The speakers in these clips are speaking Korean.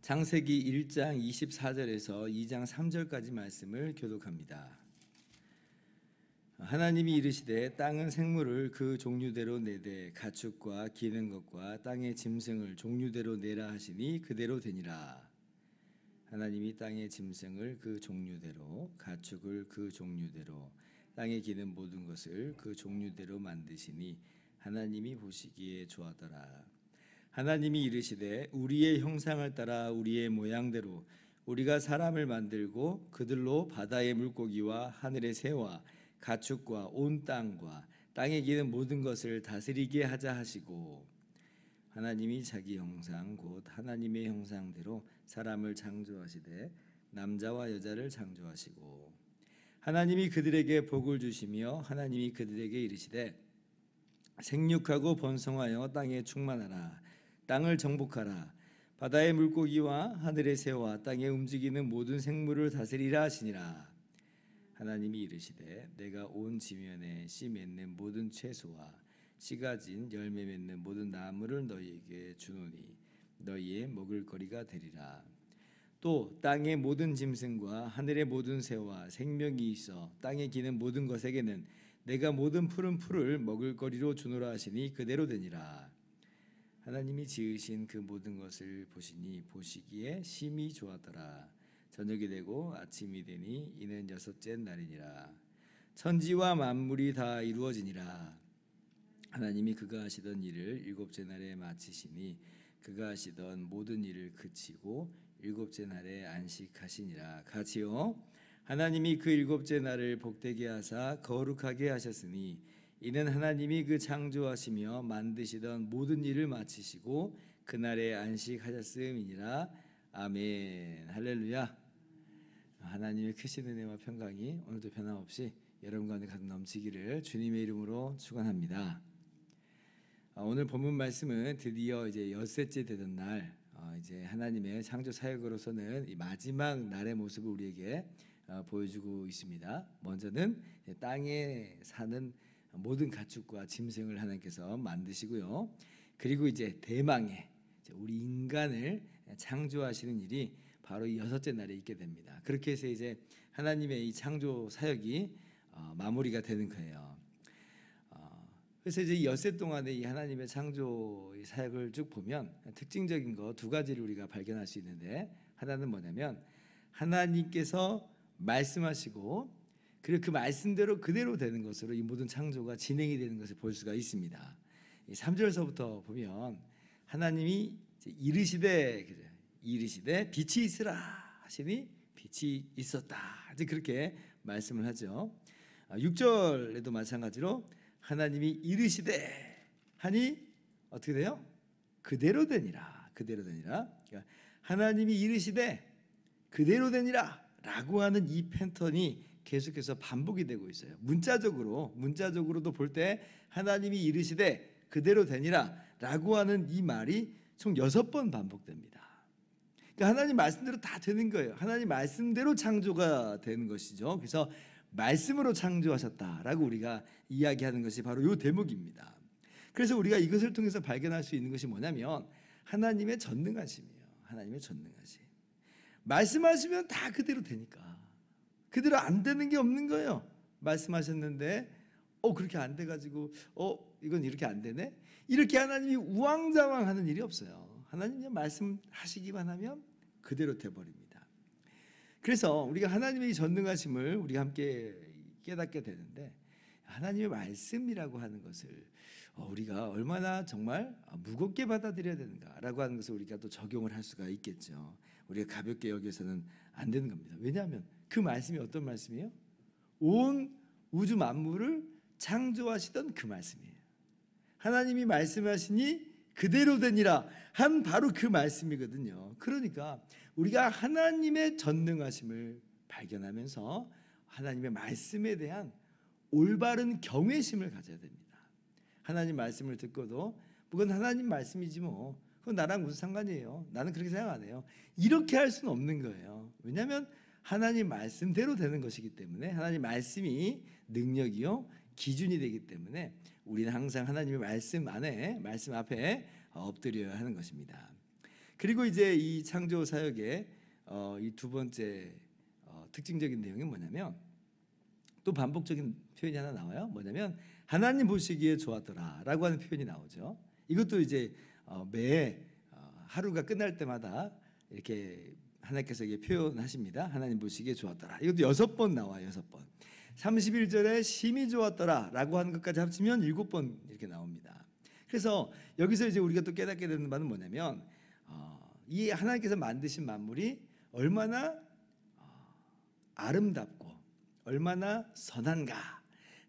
창세기 1장 24절에서 2장 3절까지 말씀을 교독합니다. 하나님이 이르시되 땅은 생물을 그 종류대로 내되 가축과 기는 것과 땅의 짐승을 종류대로 내라 하시니 그대로 되니라. 하나님이 땅의 짐승을 그 종류대로 가축을 그 종류대로 땅에 기는 모든 것을 그 종류대로 만드시니 하나님이 보시기에 좋았더라. 하나님이 이르시되 우리의 형상을 따라 우리의 모양대로 우리가 사람을 만들고 그들로 바다의 물고기와 하늘의 새와 가축과 온 땅과 땅에 기는 모든 것을 다스리게 하자 하시고, 하나님이 자기 형상 곧 하나님의 형상대로 사람을 창조하시되 남자와 여자를 창조하시고, 하나님이 그들에게 복을 주시며 하나님이 그들에게 이르시되 생육하고 번성하여 땅에 충만하라. 땅을 정복하라. 바다의 물고기와 하늘의 새와 땅에 움직이는 모든 생물을 다스리라 하시니라. 하나님이 이르시되 내가 온 지면에 씨 맺는 모든 채소와 씨가 진 열매 맺는 모든 나무를 너희에게 주노니 너희의 먹을 거리가 되리라. 또 땅의 모든 짐승과 하늘의 모든 새와 생명이 있어 땅에 기는 모든 것에게는 내가 모든 푸른 풀을 먹을 거리로 주노라 하시니 그대로 되니라. 하나님이 지으신 그 모든 것을 보시니 보시기에 심히 좋았더라. 저녁이 되고 아침이 되니 이는 여섯째 날이니라. 천지와 만물이 다 이루어지니라. 하나님이 그가 하시던 일을 일곱째 날에 마치시니 그가 하시던 모든 일을 그치고 일곱째 날에 안식하시니라. 같이요. 하나님이 그 일곱째 날을 복되게 하사 거룩하게 하셨으니 이는 하나님이 그 창조하시며 만드시던 모든 일을 마치시고 그날에 안식하셨음이니라. 아멘. 할렐루야. 하나님의 크신 은혜와 평강이 오늘도 변함없이 여러분 가운데 가득 넘치기를 주님의 이름으로 축원합니다. 오늘 본문 말씀은 드디어 이제 엿새째 되던 날, 이제 하나님의 창조 사역으로서는 이 마지막 날의 모습을 우리에게 보여주고 있습니다. 먼저는 땅에 사는 모든 가축과 짐승을 하나님께서 만드시고요. 그리고 이제 대망의 우리 인간을 창조하시는 일이 바로 이 여섯째 날에 있게 됩니다. 그렇게 해서 이제 하나님의 이 창조 사역이 마무리가 되는 거예요. 그래서 이제 엿새 동안에 이 하나님의 창조 사역을 쭉 보면 특징적인 거 두 가지를 우리가 발견할 수 있는데, 하나는 뭐냐면 하나님께서 말씀하시고 그리고 그 말씀대로 그대로 되는 것으로 이 모든 창조가 진행이 되는 것을 볼 수가 있습니다. 3절서부터 보면 하나님이 이르시되 빛이 있으라 하시니 빛이 있었다. 이제 그렇게 말씀을 하죠. 6절에도 마찬가지로 하나님이 이르시되 하니 어떻게 돼요? 그대로 되니라. 그대로 되니라. 그러니까 하나님이 이르시되 그대로 되니라 라고 하는 이 패턴이 계속해서 반복이 되고 있어요. 문자적으로도 볼 때 하나님이 이르시되 그대로 되니라 라고 하는 이 말이 총 6번 반복됩니다. 그러니까 하나님 말씀대로 다 되는 거예요. 하나님 말씀대로 창조가 되는 것이죠. 그래서 말씀으로 창조하셨다라고 우리가 이야기하는 것이 바로 이 대목입니다. 그래서 우리가 이것을 통해서 발견할 수 있는 것이 뭐냐면 하나님의 전능하심이에요. 하나님의 전능하심. 말씀하시면 다 그대로 되니까. 그대로 안 되는 게 없는 거예요. 말씀하셨는데 그렇게 안 돼가지고 이건 이렇게 안 되네. 이렇게 하나님이 우왕좌왕하는 일이 없어요. 하나님이 말씀하시기만 하면 그대로 돼버립니다. 그래서 우리가 하나님의 전능하심을 우리가 함께 깨닫게 되는데, 하나님의 말씀이라고 하는 것을 우리가 얼마나 정말 무겁게 받아들여야 되는가라고 하는 것을 우리가 또 적용을 할 수가 있겠죠. 우리가 가볍게 여기서는 안 되는 겁니다. 왜냐하면 그 말씀이 어떤 말씀이에요? 온 우주 만물을 창조하시던 그 말씀이에요. 하나님이 말씀하시니 그대로 되니라 한 바로 그 말씀이거든요. 그러니까 우리가 하나님의 전능하심을 발견하면서 하나님의 말씀에 대한 올바른 경외심을 가져야 됩니다. 하나님 말씀을 듣고도 그건 하나님 말씀이지 뭐 그건 나랑 무슨 상관이에요. 나는 그렇게 생각 안 해요. 이렇게 할 수는 없는 거예요. 왜냐하면 하나님 말씀대로 되는 것이기 때문에 하나님 말씀이 능력이요 기준이 되기 때문에 우리는 항상 하나님의 말씀 안에 말씀 앞에 엎드려야 하는 것입니다. 그리고 이제 이 창조 사역의 이 두 번째 특징적인 내용이 뭐냐면 또 반복적인 표현이 하나 나와요. 뭐냐면 하나님 보시기에 좋았더라라고 하는 표현이 나오죠. 이것도 이제 매 하루가 끝날 때마다 이렇게 하나님께서 이게 표현하십니다. 하나님 보시기에 좋았더라. 이것도 6번 나와요. 6번. 31절에 심히 좋았더라라고 하는 것까지 합치면 7번 이렇게 나옵니다. 그래서 여기서 이제 우리가 또 깨닫게 되는 바는 뭐냐면 이 하나님께서 만드신 만물이 얼마나 아름답고 얼마나 선한가.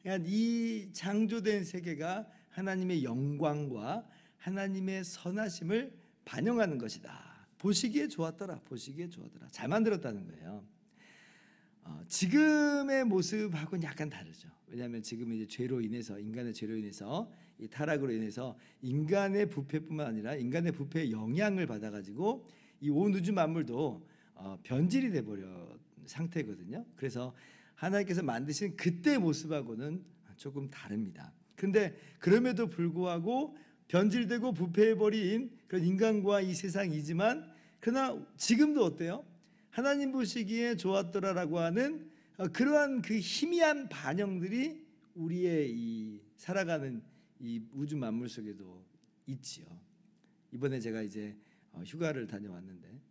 그러니까 이 창조된 세계가 하나님의 영광과 하나님의 선하심을 반영하는 것이다. 보시기에 좋았더라. 보시기에 좋았더라. 잘 만들었다는 거예요. 지금의 모습하고는 약간 다르죠. 왜냐하면 지금 이제 죄로 인해서 인간의 죄로 인해서 이 타락으로 인해서 인간의 부패뿐만 아니라 인간의 부패의 영향을 받아가지고 이 온 우주 만물도 변질이 돼버려 상태거든요. 그래서 하나님께서 만드신 그때 모습하고는 조금 다릅니다. 그런데 그럼에도 불구하고 변질되고 부패해버린 그런 인간과 이 세상이지만 그러나 지금도 어때요? 하나님 보시기에 좋았더라라고 하는 그러한 그 희미한 반영들이 우리의 이 살아가는 이 우주 만물 속에도 있지요. 이번에 제가 이제 휴가를 다녀왔는데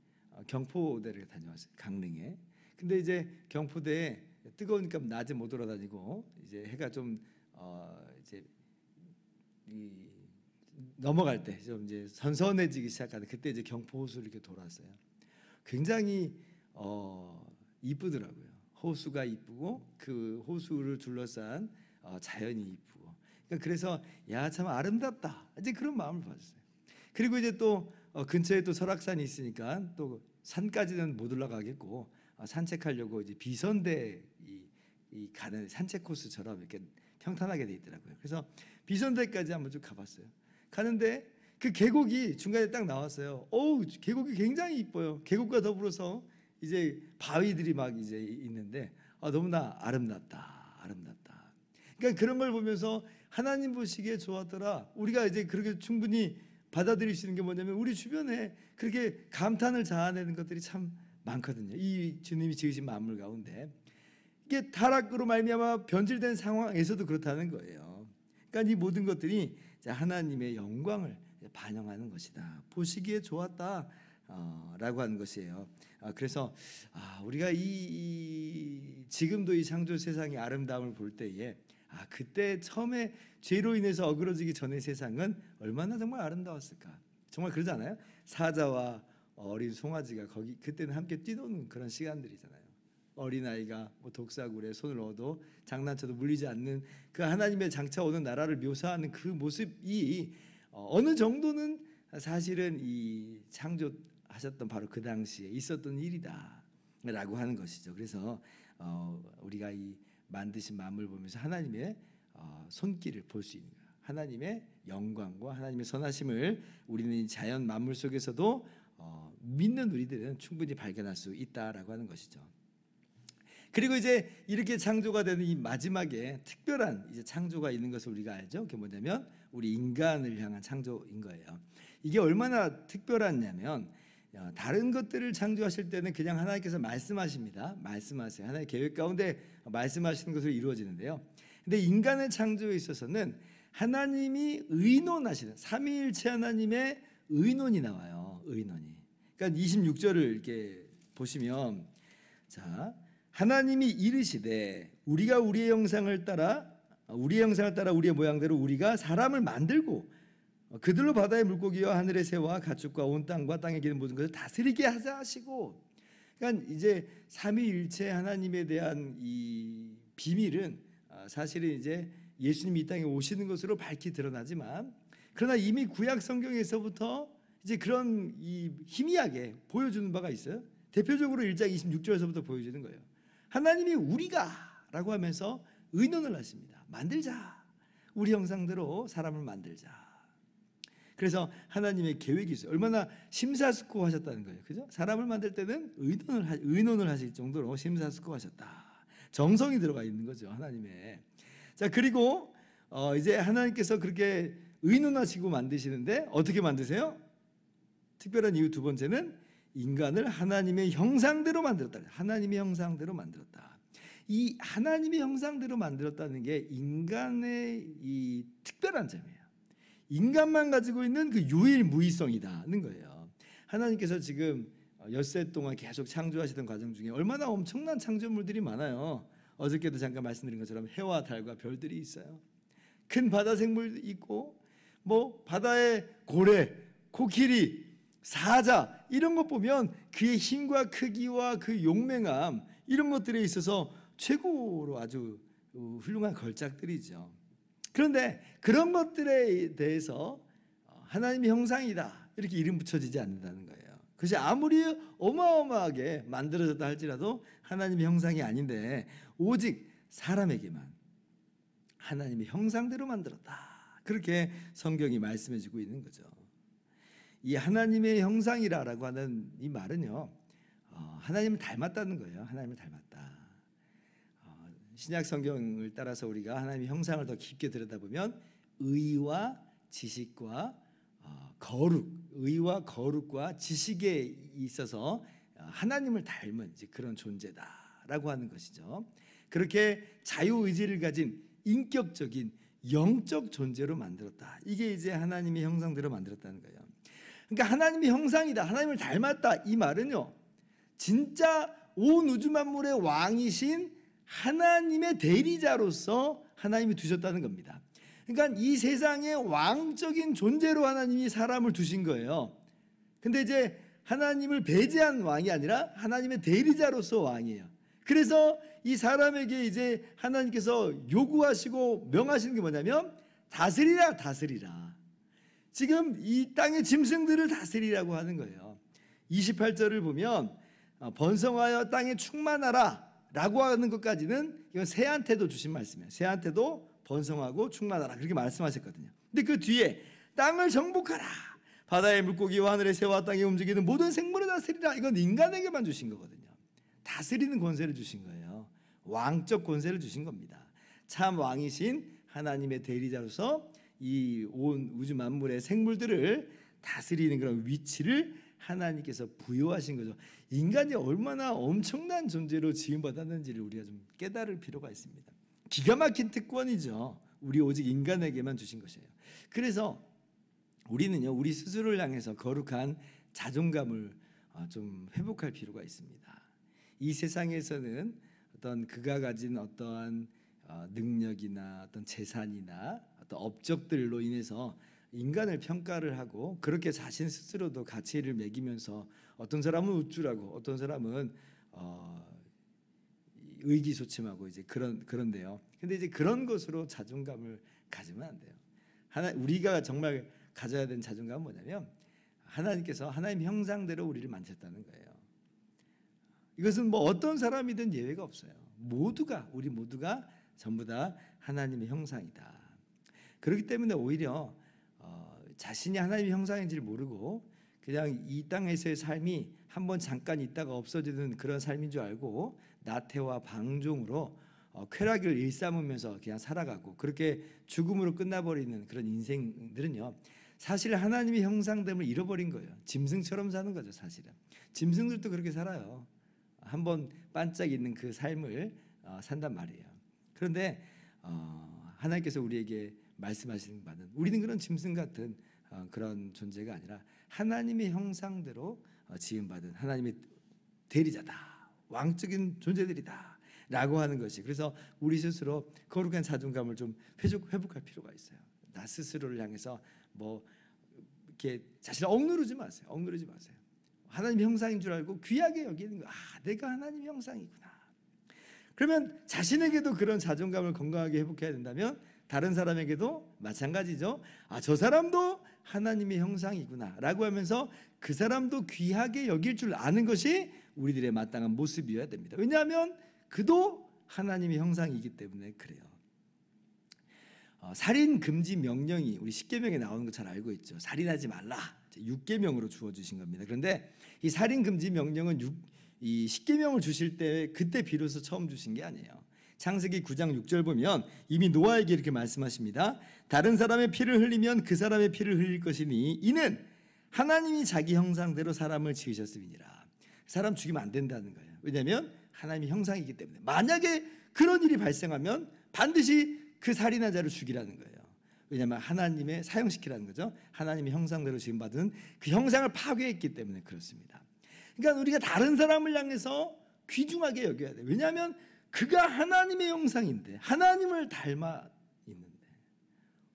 경포대를 다녀왔어요. 강릉에. 근데 이제 경포대에 뜨거우니까 낮에 못 돌아다니고 이제 해가 좀 이제 이 넘어갈 때 좀 이제 선선해지기 시작하는 그때 이제 경포 호수를 이렇게 돌았어요. 굉장히 이쁘더라고요. 호수가 이쁘고 그 호수를 둘러싼 자연이 이쁘고. 그러니까 그래서 야 참 아름답다. 이제 그런 마음을 받았어요. 그리고 이제 또 근처에 또 설악산이 있으니까 또 산까지는 못 올라가겠고 산책하려고 이제 비선대 이 가는 산책 코스처럼 이렇게 평탄하게 돼 있더라고요. 그래서 비선대까지 한번 쭉 가봤어요. 가는데 그 계곡이 중간에 딱 나왔어요. 어우, 계곡이 굉장히 이뻐요. 계곡과 더불어서 이제 바위들이 막 이제 있는데 너무나 아름답다. 아름답다. 그러니까 그런 걸 보면서 하나님 보시기에 좋았더라. 우리가 이제 그렇게 충분히 받아들일 수 있는 게 뭐냐면 우리 주변에 그렇게 감탄을 자아내는 것들이 참 많거든요. 이 주님이 지으신 만물 가운데 이게 타락으로 말미암아 변질된 상황에서도 그렇다는 거예요. 그러니까 이 모든 것들이 하나님의 영광을 반영하는 것이다. 보시기에 좋았다 라고 하는 것이에요. 그래서 우리가 지금도 이 창조 세상의 아름다움을 볼 때에 그때 처음에 죄로 인해서 어그러지기 전의 세상은 얼마나 정말 아름다웠을까. 정말 그러잖아요. 사자와 어린 송아지가 거기 그때는 함께 뛰노는 그런 시간들이잖아요. 어린아이가 뭐 독사굴에 손을 얻어 장난쳐도 물리지 않는 그 하나님의 장차 오는 나라를 묘사하는 그 모습이 어느 정도는 사실은 이 창조하셨던 바로 그 당시에 있었던 일이다라고 하는 것이죠. 그래서 우리가 이 만드신 만물 보면서 하나님의 손길을 볼 수 있는 거예요. 하나님의 영광과 하나님의 선하심을 우리는 이 자연 만물 속에서도 믿는 우리들은 충분히 발견할 수 있다라고 하는 것이죠. 그리고 이제 이렇게 창조가 되는 이 마지막에 특별한 이제 창조가 있는 것을 우리가 알죠. 그게 뭐냐면 우리 인간을 향한 창조인 거예요. 이게 얼마나 특별하냐면 다른 것들을 창조하실 때는 그냥 하나님께서 말씀하십니다. 말씀하세요. 하나님의 계획 가운데 말씀하시는 것으로 이루어지는데요. 근데 인간의 창조에 있어서는 하나님이 의논하시는 삼위일체 하나님의 의논이 나와요. 의논이. 그러니까 26절을 이렇게 보시면 자, 하나님이 이르시되 우리가 우리의 형상을 따라 우리의 모양대로 우리가 사람을 만들고 그들로 바다의 물고기와 하늘의 새와 가축과 온 땅과 땅에 기는 모든 것을 다스리게 하자 하시고. 그러니까 이제 삼위일체 하나님에 대한 이 비밀은 사실은 이제 예수님이 이 땅에 오시는 것으로 밝히 드러나지만 그러나 이미 구약 성경에서부터 이제 그런 이 희미하게 보여주는 바가 있어요. 대표적으로 1장 26절에서부터 보여주는 거예요. 하나님이 우리가라고 하면서 의논을 하십니다. 만들자. 우리 형상대로 사람을 만들자. 그래서 하나님의 계획이 있어요. 얼마나 심사숙고하셨다는 거예요. 그죠? 사람을 만들 때는 의논을 하실 정도로 심사숙고하셨다. 정성이 들어가 있는 거죠, 하나님의. 자, 그리고 이제 하나님께서 그렇게 의논하시고 만드시는데 어떻게 만드세요? 특별한 이유 두 번째는 인간을 하나님의 형상대로 만들었다. 하나님의 형상대로 만들었다. 이 하나님의 형상대로 만들었다는 게 인간의 이 특별한 점이에요. 인간만 가지고 있는 그 유일무이성이다는 거예요. 하나님께서 지금 엿새 동안 계속 창조하시던 과정 중에 얼마나 엄청난 창조물들이 많아요. 어저께도 잠깐 말씀드린 것처럼 해와 달과 별들이 있어요. 큰 바다 생물도 있고 뭐 바다의 고래, 코끼리, 사자 이런 것 보면 그의 힘과 크기와 그 용맹함 이런 것들에 있어서 최고로 아주 훌륭한 걸작들이죠. 그런데 그런 것들에 대해서 하나님의 형상이다 이렇게 이름 붙여지지 않는다는 거예요. 그것이 아무리 어마어마하게 만들어졌다 할지라도 하나님의 형상이 아닌데 오직 사람에게만 하나님의 형상대로 만들었다. 그렇게 성경이 말씀해 주고 있는 거죠. 이 하나님의 형상이라고 하는 이 말은요, 하나님을 닮았다는 거예요. 하나님을 닮았다. 신약 성경을 따라서 우리가 하나님의 형상을 더 깊게 들여다보면 의와 지식과 거룩, 의와 거룩과 지식에 있어서 하나님을 닮은 이제 그런 존재다라고 하는 것이죠. 그렇게 자유의지를 가진 인격적인 영적 존재로 만들었다. 이게 이제 하나님의 형상대로 만들었다는 거예요. 그러니까 하나님의 형상이다, 하나님을 닮았다 이 말은요, 진짜 온 우주 만물의 왕이신 하나님의 대리자로서 하나님이 두셨다는 겁니다. 그러니까 이 세상의 왕적인 존재로 하나님이 사람을 두신 거예요. 근데 이제 하나님을 배제한 왕이 아니라 하나님의 대리자로서 왕이에요. 그래서 이 사람에게 이제 하나님께서 요구하시고 명하시는 게 뭐냐면 다스리라, 다스리라. 지금 이 땅의 짐승들을 다스리라고 하는 거예요. 28절을 보면 번성하여 땅에 충만하라 라고 하는 것까지는 이건 새한테도 주신 말씀이에요. 새한테도 번성하고 충만하라 그렇게 말씀하셨거든요. 근데 그 뒤에 땅을 정복하라, 바다의 물고기와 하늘의 새와 땅에 움직이는 모든 생물을 다스리라, 이건 인간에게만 주신 거거든요. 다스리는 권세를 주신 거예요. 왕적 권세를 주신 겁니다. 참 왕이신 하나님의 대리자로서 이 온 우주 만물의 생물들을 다스리는 그런 위치를 하나님께서 부여하신 거죠. 인간이 얼마나 엄청난 존재로 지음받았는지를 우리가 좀 깨달을 필요가 있습니다. 기가 막힌 특권이죠. 우리 오직 인간에게만 주신 것이에요. 그래서 우리는요, 우리 스스로를 향해서 거룩한 자존감을 좀 회복할 필요가 있습니다. 이 세상에서는 어떤 그가 가진 어떠한 능력이나 어떤 재산이나 어떤 업적들로 인해서 인간을 평가를 하고 그렇게 자신 스스로도 가치를 매기면서 어떤 사람은 우쭐하고 어떤 사람은 의기소침하고 이제 그런데요. 근데 이제 그런 것으로 자존감을 가지면 안 돼요. 우리가 정말 가져야 되는 자존감은 뭐냐면 하나님께서 하나님 형상대로 우리를 만드셨다는 거예요. 이것은 뭐 어떤 사람이든 예외가 없어요. 우리 모두가 전부 다 하나님의 형상이다. 그렇기 때문에 오히려 자신이 하나님의 형상인지를 모르고 그냥 이 땅에서의 삶이 한번 잠깐 있다가 없어지는 그런 삶인 줄 알고 나태와 방종으로 쾌락을 일삼으면서 그냥 살아가고 그렇게 죽음으로 끝나버리는 그런 인생들은요, 사실 하나님의 형상됨을 잃어버린 거예요. 짐승처럼 사는 거죠. 사실은 짐승들도 그렇게 살아요. 한번 반짝 있는 그 삶을 산단 말이에요. 그런데 하나님께서 우리에게 말씀하시는 바는 우리는 그런 짐승 같은 그런 존재가 아니라 하나님의 형상대로 지음받은 하나님의 대리자다, 왕적인 존재들이다 라고 하는 것이, 그래서 우리 스스로 거룩한 자존감을 좀 회복할 필요가 있어요. 나 스스로를 향해서 뭐 이렇게 자신을 억누르지 마세요. 억누르지 마세요. 하나님의 형상인 줄 알고 귀하게 여기는 거, 내가 하나님의 형상이구나. 그러면 자신에게도 그런 자존감을 건강하게 회복해야 된다면 다른 사람에게도 마찬가지죠. 저 사람도 하나님의 형상이구나 라고 하면서 그 사람도 귀하게 여길 줄 아는 것이 우리들의 마땅한 모습이어야 됩니다. 왜냐하면 그도 하나님의 형상이기 때문에 그래요. 살인 금지 명령이 우리 십계명에 나오는 거 잘 알고 있죠. 살인하지 말라. 6계명으로 주어 주신 겁니다. 그런데 이 살인 금지 명령은 이 십계명을 주실 때 그때 비로소 처음 주신 게 아니에요. 창세기 9장 6절 보면 이미 노아에게 이렇게 말씀하십니다. 다른 사람의 피를 흘리면 그 사람의 피를 흘릴 것이니 이는 하나님이 자기 형상대로 사람을 지으셨음이니라. 사람 죽이면 안 된다는 거예요. 왜냐하면 하나님의 형상이기 때문에 만약에 그런 일이 발생하면 반드시 그 살인한 자를 죽이라는 거예요. 왜냐하면 하나님의 사형시키라는 거죠. 하나님의 형상대로 지음받은 그 형상을 파괴했기 때문에 그렇습니다. 그러니까 우리가 다른 사람을 향해서 귀중하게 여겨야 돼요. 왜냐하면 그가 하나님의 형상인데 하나님을 닮아 있는데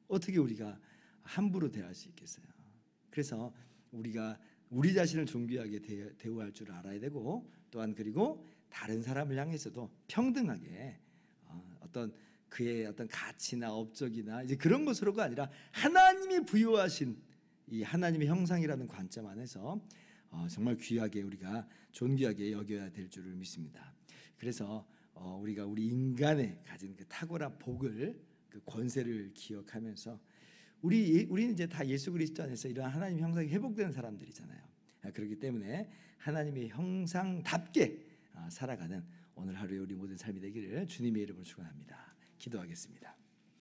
어떻게 우리가 함부로 대할 수 있겠어요? 그래서 우리가 우리 자신을 존귀하게 대우할 줄 알아야 되고 또한 그리고 다른 사람을 향해서도 평등하게 어떤 그의 어떤 가치나 업적이나 이제 그런 것으로가 아니라 하나님이 부여하신 이 하나님의 형상이라는 관점 안에서 정말 귀하게 우리가 존귀하게 여겨야 될 줄을 믿습니다. 그래서 우리가 우리 인간에 가진 그 탁월한 복을 그 권세를 기억하면서 우리는 이제 다 예수 그리스도 안에서 이러한 하나님의 형상이 회복되는 사람들이잖아요. 그렇기 때문에 하나님의 형상답게 살아가는 오늘 하루의 우리 모든 삶이 되기를 주님의 이름으로 축원합니다. 기도하겠습니다.